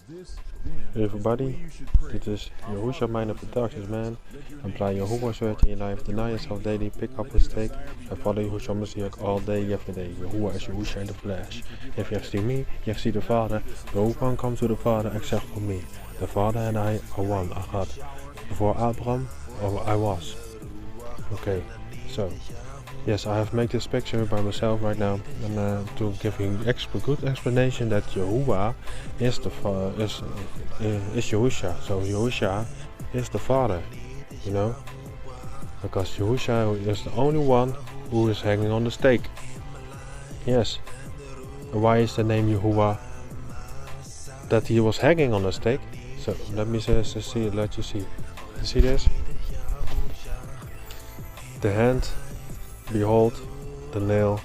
Hey everybody, dit is YAHUaH-yahuSHA, Minor Productions, man. Apply YAHUaH's word in your life, deny yourself daily, pick up his stake, and follow YAHUaH Messiah all day, every day. YAHUaH is YAHUaH in the flesh. If you have seen me, you have seen the Father. No one comes to the Father except for me. The Father and I are one, Achad. Before Abraham, I was. Okay, so. Yes, I have made this picture by myself right now, and to give you good explanation that YAHUaH is YAHUaH. So YAHUaH is the Father, you know, because YAHUaH is the only one who is hanging on the stake. Yes. And why is the name YAHUaH that he was hanging on the stake? So let me see. Let you see. You see this? The hand. Behold, the nail.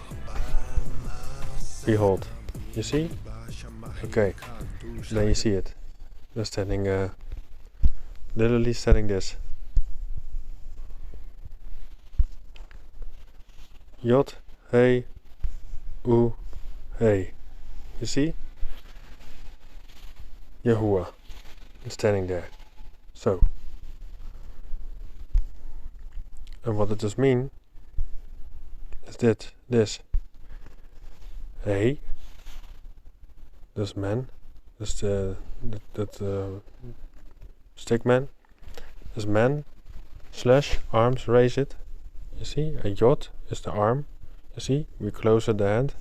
Behold. You see? Okay. Then you see it. They're standing, literally standing this. Yod, hey, U, hey. You see? YAHUaH. Standing there. So. And what does this mean? Is this. Hey. This man. This stick man. This man. Slash arms, raise it. You see? A yod is the arm. You see? We close the hand.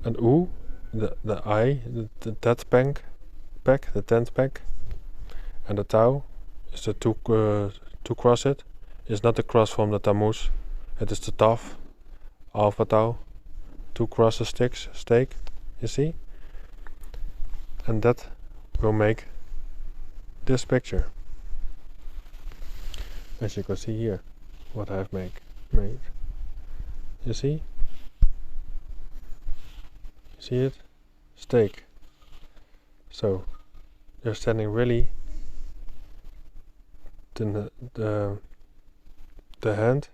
And U, the eye, the tent peg, the tent peg. And the tau is the to cross it. It's not the cross from the Tammuz. It is the Tav, Alpha Tau, two crosses stake, you see? And that will make this picture. As you can see here, what I've made. You see? See it? Stake. So, they're standing really the hand.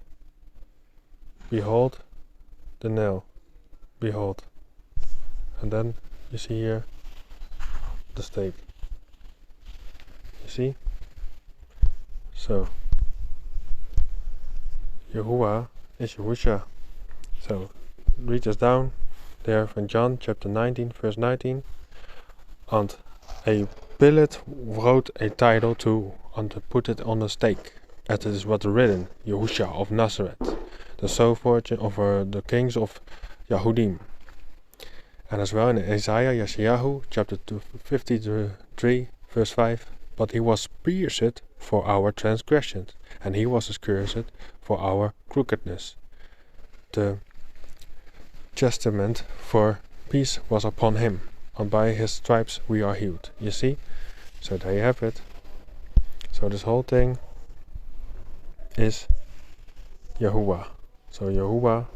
Behold the nail. Behold. And then you see here the stake. You see? So YAHUaH is YAHUaH. So read this down there from John chapter 19 verse 19. And a Pilate wrote a title to and put it on a stake. As it is what written, YAHUaH of Nazareth, the sovereign of the kings of Yahudim. And as well in Isaiah, YAHUaH, chapter 53, verse 5, but he was pierced for our transgressions, and he was cursed for our crookedness. The chastisement for peace was upon him, and by his stripes we are healed. You see? So there you have it. So this whole thing is YAHUaH. So YAHUaH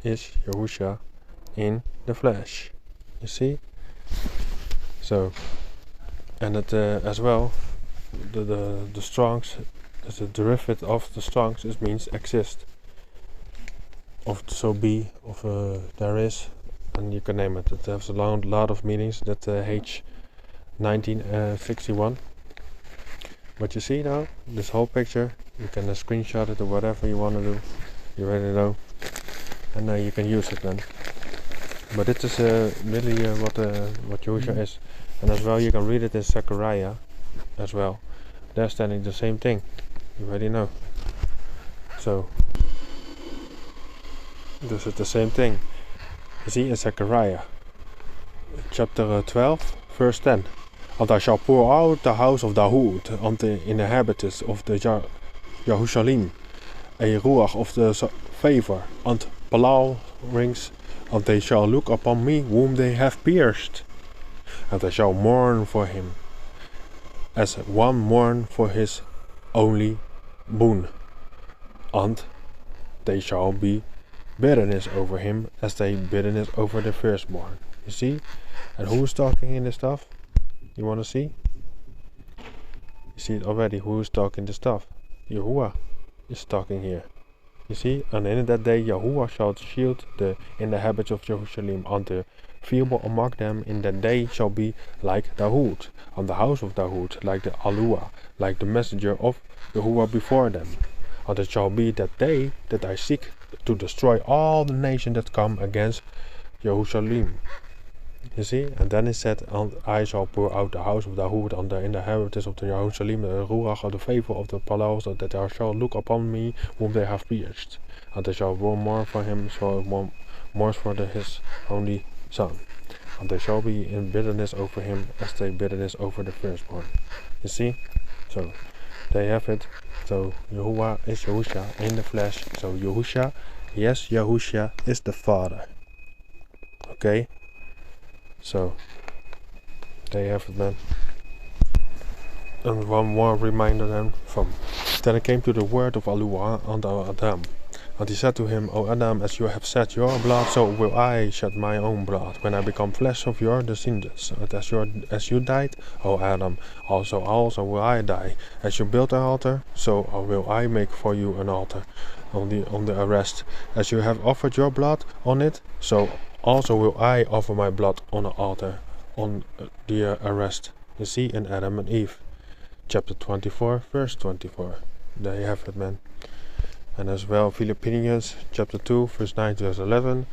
is YAHUaH in the flesh. You see? So, and it as well, the Strongs, as a derivative of the Strongs, it means exist. Of so be, of there is, and you can name it. It has a lot of meanings. That H1961. But you see now, this whole picture, you can screenshot it or whatever you want to do. You already know, and you can use it then. But it is really what YAHUaH is, and as well you can read it in Zechariah, as well. They're standing the same thing. You already know. So this is the same thing. You see in Zechariah, chapter 12, verse 10. And I shall pour out the house of Dawood on the inhabitants of the Jerusalem, a ruach of the favor, and plow rings, and they shall look upon me whom they have pierced, and they shall mourn for him, as one mourn for his only born, and they shall be bitterness over him, as they bitterness over the firstborn. You see? And who's talking in this stuff? You want to see? You see it already. Who's talking this stuff? YAHUaH is talking here. You see? And in that day YAHUaH shall shield in the habits of Jerusalem, and the feeble among them in that day shall be like Dahood, on the house of Dahood, like the YAHUaH, like the messenger of YAHUaH before them. And it shall be that day that I seek to destroy all the nations that come against Jerusalem. You see, and then he said, and I shall pour out the house of Dahood on the inheritance of the Jerusalem, the ruach of the favor of the palace, that they shall look upon me whom they have pierced. And they shall mourn for him, so mourns for his only son. And they shall be in bitterness over him, as they bitterness over the firstborn. You see? So, they have it. So, YAHUaH is YAHUSHA in the flesh. So, YAHUSHA, yes, YAHUSHA is the Father. Okay? So, they have it, man. And one more reminder then from. Then it came to the word of YAHUaH unto Adam. And he said to him, O Adam, as you have shed your blood, so will I shed my own blood, when I become flesh of your descendants. And as you died, O Adam, also will I die. As you built an altar, so will I make for you an altar on the arrest. As you have offered your blood on it, so also will I offer my blood on the altar, on the arrest. You see, in Adam and Eve, chapter 24, verse 24. There you have it, man. And as well, Philippians chapter 2, verse 9 to 11.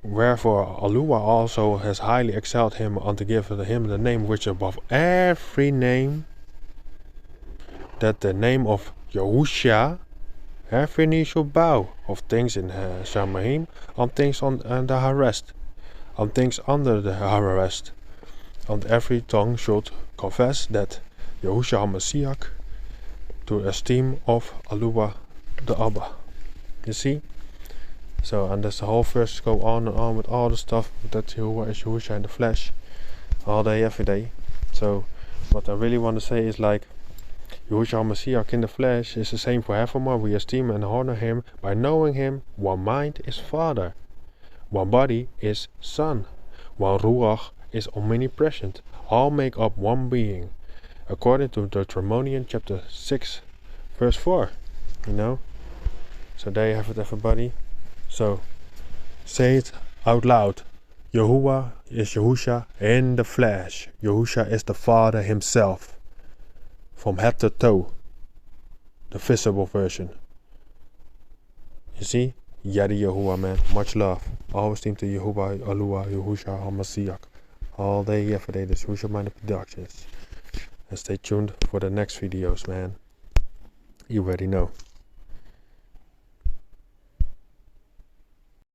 Wherefore YAHUaH also has highly exalted him unto give him the name which above every name, that the name of YAHUSHA every knee shall bow, of things in Samarim, on things on the arrest, on things under the arrest, and every tongue should confess that YAHUSHA HaMashiach, to esteem of YAHUaH the Abba. You see? So, and that's the whole verse go on and on with all the stuff that YAHUaH is YAHUSHA in the flesh, all day, every day. So, what I really want to say is like, YAHUSHA HaMashiach in the flesh is the same forevermore. We esteem and honor him by knowing him. One mind is Father, one body is Son, one ruach is omnipresent. All make up one being, according to Deuteronomy chapter 6, verse 4. You know? So there you have it, everybody. So, say it out loud. YAHUaH is YAHUSHA in the flesh. YAHUSHA is the Father himself, from head to toe, the visible version. You see? Yadi YAHUaH, man. Much love. Always team to YAHUaH, YAHUsha HaMashiach. All day, every day. This YAHUSHA Minor Productions. And stay tuned for the next videos, man. You already know.